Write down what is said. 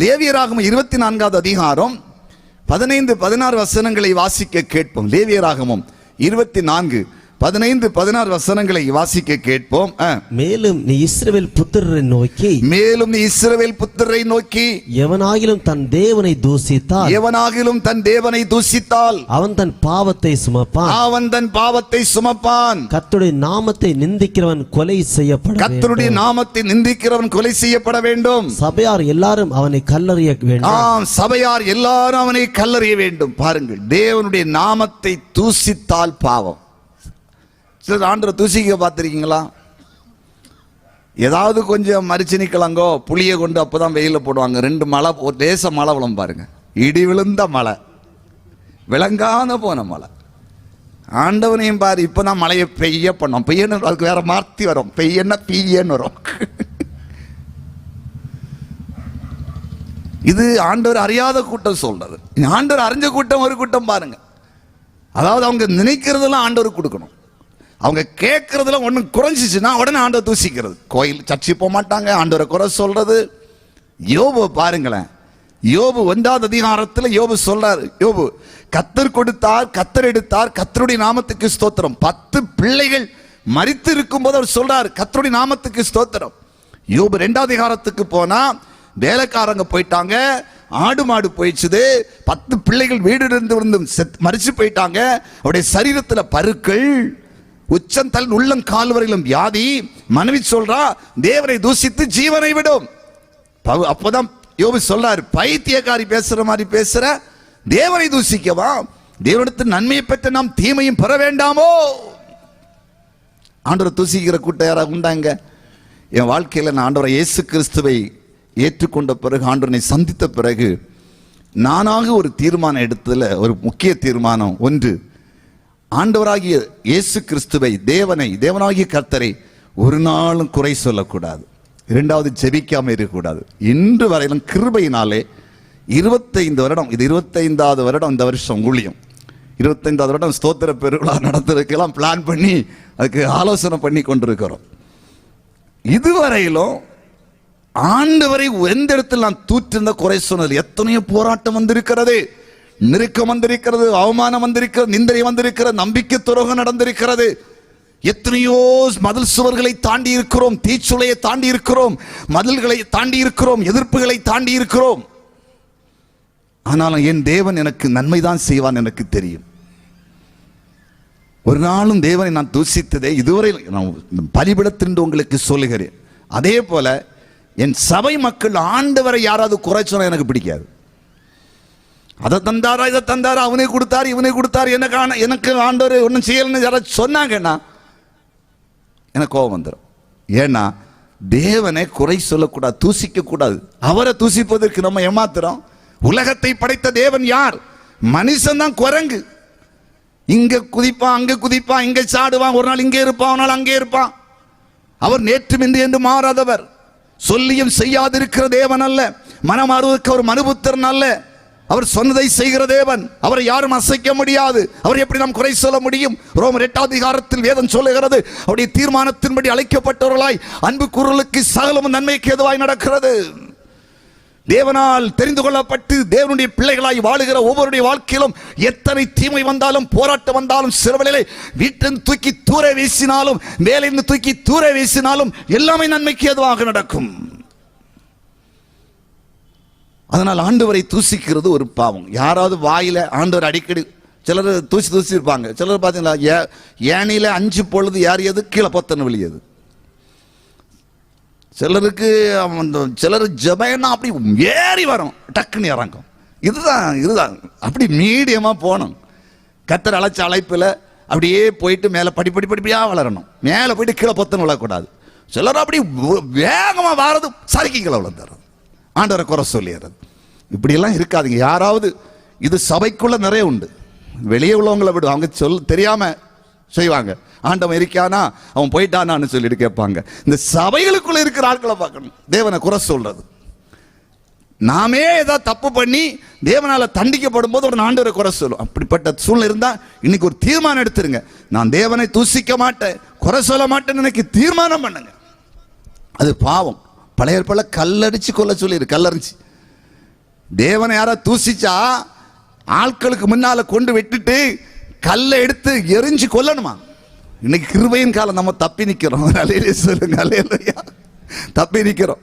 லேவியராகமம் 24வது அதிகாரம் 15-16 வசனங்களை வாசிக்க கேட்போம். லேவியராகமம் 24:15-16 வசனங்களை வாசிக்க கேட்போம். மேலும் நீ இஸ்ரவேல் புத்திரரை நோக்கி எவனாகிலும் தன் தேவனை தூசித்தால் அவன் தன் பாவத்தை சுமப்பான். கர்த்தருடைய நாமத்தை நிந்திக்கிறவன் கொலை செய்யப்பட வேண்டும். சபையார் எல்லாரும் அவனை கல்லறிய வேண்டும். பாருங்கள், தேவனுடைய நாமத்தை தூசித்தால் பாவம். சிலர் ஆண்டவரை தூசிக்க பார்த்துருக்கீங்களா? ஏதாவது கொஞ்சம் மரிச்சினி கிழங்கோ புளியை கொண்டு அப்போதான் வெயில போடுவாங்க. 2 மழை, ஒரு தேச மழை விழும் பாருங்க, இடி விழுந்த மழை, விளங்காத போன மழை. ஆண்டவனையும் பாரு, இப்பதான் மழையை பெய்ய பண்ணோம். பெய்யன்னு அதுக்கு வேற மாற்றி வரும், பெய்யன்னு வரும். இது ஆண்டவர் அறியாத கூட்டம் சொல்றது. ஆண்டவர் அறிஞ்ச கூட்டம் ஒரு கூட்டம் பாருங்க. அதாவது அவங்க நினைக்கிறதெல்லாம் ஆண்டவருக்கு கொடுக்கணும். அவங்க கேட்கறதுல ஒன்று குறைஞ்சிச்சுன்னா உடனே ஆண்டவர் தூசிக்கிறது. கோயில் சர்ச்சை போக மாட்டாங்க, ஆண்டவரை குறை சொல்றது. யோபு பாருங்களேன், யோபு 1வது அதிகாரத்தில் யோபு சொல்றாரு, யோபு கர்த்தர் கொடுத்தார், கர்த்தர் எடுத்தார், கர்த்தருடைய நாமத்துக்கு ஸ்தோத்திரம். 10 பிள்ளைகள் மரித்து இருக்கும் போது அவர் சொல்றாரு, கர்த்தருடைய நாமத்துக்கு ஸ்தோத்திரம். யோபு 2வது அதிகாரத்துக்கு போனா வேலைக்காரங்க போயிட்டாங்க, ஆடு மாடு போயிடுச்சுது, 10 பிள்ளைகள் வீடு இருந்து மரிச்சு போயிட்டாங்க. அவருடைய சரீரத்தில் பருக்கள், உச்சந்தல் உள்ளம் கால் வரையிலும் வியாதி. மனைவி சொல்றா, தேவனை தூசித்து ஜீவனை விடும். அப்போதான் யோபு சொல்றாரு, பைத்தியக்காரி பேசுற மாதிரி பேசுற, தேவனை தூசிக்கவா? தேவனிடத்தில் நன்மையை பெற்ற நாம் தீமையும் பெற வேண்டாமோ? ஆண்டவரை தூசிக்கிற கூட்டம் யாராவது உண்டாங்க? என் வாழ்க்கையில் நான் ஆண்டவரை இயேசு கிறிஸ்துவை ஏற்றுக்கொண்ட பிறகு, ஆண்டவனை சந்தித்த பிறகு, நானாக ஒரு தீர்மானம் எடுத்ததுல ஒரு முக்கிய தீர்மானம் ஒன்று, ஆண்டவராகிய இயேசு கிறிஸ்துவை, தேவனாகிய கர்த்தரை ஒரு நாளும் குறை சொல்லக்கூடாது. 2வது ஜெபிக்காம இருக்கக்கூடாது. இன்று வரையிலும் கிருபையினாலே 25 வருடம், இது 25வது வருடம் இந்த வருஷம் ஊழியம். 25வது வருடம் ஸ்தோத்திர பெருவிழா நடத்துறதுக்கெல்லாம் பிளான் பண்ணி அதுக்கு ஆலோசனை பண்ணி கொண்டிருக்கிறோம். இதுவரையிலும் ஆண்டவரை எந்த இடத்தில் நான் தூற்றிருந்த குறை சொன்னது எத்தனையோ போராட்டம் வந்திருக்கிறது, நெருக்கம் வந்திருக்கிறது, அவமானம் வந்திருக்கிறது, நிந்தனை வந்திருக்கிறது, நம்பிக்கை துரோகம் நடந்திருக்கிறது. எத்தனையோ மதில் சுவர்களை தாண்டி இருக்கிறோம், தீச்சுளையை தாண்டி இருக்கிறோம், மதில்களை தாண்டி இருக்கிறோம், எதிர்ப்புகளை தாண்டி இருக்கிறோம். ஆனாலும் என் தேவன் எனக்கு நன்மைதான் செய்வான் எனக்கு தெரியும். ஒரு நாளும் தேவனை நான் தூசித்ததே இதுவரை நான் பலிபிடத்தின்று உங்களுக்கு சொல்லுகிறேன். அதே போல என் சபை மக்கள் ஆண்டவரை யாராவது குறை சொன்னா எனக்கு பிடிக்காது. அதை தந்தாரா, இதை தந்தாரா, அவனே கொடுத்தாரு, இவனே கொடுத்தாரு, எனக்கு ஆண்டவர் ஒன்றும் செய்யலன்னு யாராவது சொன்னாங்கன்னா எனக்கு கோபம் வந்துடும். ஏன்னா தேவனை குறை சொல்லக்கூடாது, தூசிக்க கூடாது. அவரை தூசிப்பதற்கு நம்ம ஏமாத்துறோம். உலகத்தை படைத்த தேவன் யார்? மனுஷன் தான் குரங்கு. இங்க குதிப்பான், அங்க குதிப்பான், இங்க சாடுவான், ஒரு நாள் இங்கே இருப்பான், ஒரு நாள் அங்கே இருப்பான். அவர் நேற்றும் இன்று என்று மாறாதவர், சொல்லியும் செய்யாதிருக்கிற தேவன் அல்ல, மனமாறுவதற்கு அவர் மனுபுத்திரன் அல்ல. அவர் சொன்னதை செய்கிற தேவன், அவரை யாரும் அசைக்க முடியாது. அவர் எப்படி நாம் குறை சொல்ல முடியும்? ரோமர் 8வது அதிகாரத்தில் வேதம் சொல்லுகிறது, அவருடைய தீர்மானத்தின்படி அழைக்கப்பட்டவர்களாய் அன்பு கூறலுக்கு சகலமும் நன்மைக்கு ஏதுவாய் நடக்கிறது. தேவனால் தெரிந்து கொள்ளப்பட்டு தேவனுடைய பிள்ளைகளாய் வாழுகிற ஒவ்வொருடைய வாழ்க்கையிலும் எத்தனை தீமை வந்தாலும், போராட்டம் வந்தாலும், சிறுவலையிலே வீட்டிலிருந்து தூக்கி தூர வீசினாலும், வேலையிலிருந்து தூக்கி தூர வீசினாலும் எல்லாமே நன்மைக்கு ஏதுவாக நடக்கும். அதனால் ஆண்டவரை தூசிக்கிறது ஒரு பாவம். யாராவது வாயில ஆண்டவர் அடிக்கடி, சிலர் தூசி இருப்பாங்க. சிலர் பார்த்தீங்களா, ஏனில 5 பொழுது ஏறியது கீழே பொத்தன வெளியது. சிலர் ஜபைன்னா அப்படி ஏறி வரும், டக்குன்னு இறங்கும். இதுதான் அப்படி மீடியமா போகணும். கர்த்தர் அழைச்ச அழைப்பில் அப்படியே போயிட்டு மேலே படிப்படியா வளரணும். மேலே போயிட்டு கீழே பொத்தன விழக்கூடாது. சிலர் அப்படி வேகமாக வாரது சறுக்கிங்களை விழுந்துறது, ஆண்டவரை குறை சொல்லிடுறது. இப்படியெல்லாம் இருக்காதுங்க. யாராவது, இது சபைக்குள்ள நிறைய உண்டு, வெளியே உள்ளவங்களை விடு, அவங்க தெரியாம செய்வாங்க. ஆண்டவன் இருக்கானா, அவன் போயிட்டானான்னு சொல்லிட்டு கேட்பாங்க. இந்த சபைகளுக்குள்ள இருக்கிற ஆட்களை பார்க்கணும் தேவனை குறை சொல்றது. நாமே ஏதாவது தப்பு பண்ணி தேவனால தண்டிக்கப்படும் போது ஒரு ஆண்டவரை குறை சொல்லும். அப்படிப்பட்ட சூழ்நிலை இருந்தா இன்னைக்கு ஒரு தீர்மானம் எடுத்துருங்க. நான் தேவனை தூசிக்க மாட்டேன், குறை சொல்ல மாட்டேன்னு இன்னைக்கு தீர்மானம் பண்ணுங்க. அது பாவம். பழைய ஏற்பாடுல கல்லடிச்சு கொல்ல சொல்லிடு, கல்லறிச்சு. தேவனை யாரா தூசிச்சா ஆட்களுக்கு முன்னால கொண்டு விட்டுட்டு கல்லை எடுத்து எரிஞ்சு கொல்லணுமா? இன்னைக்கு கிருபையின் காலம், நம்ம தப்பி நிக்கிறோம். அல்லேலூயா சொல்லுங்க, அல்லேலூயா. தப்பி நிக்கிறோம்.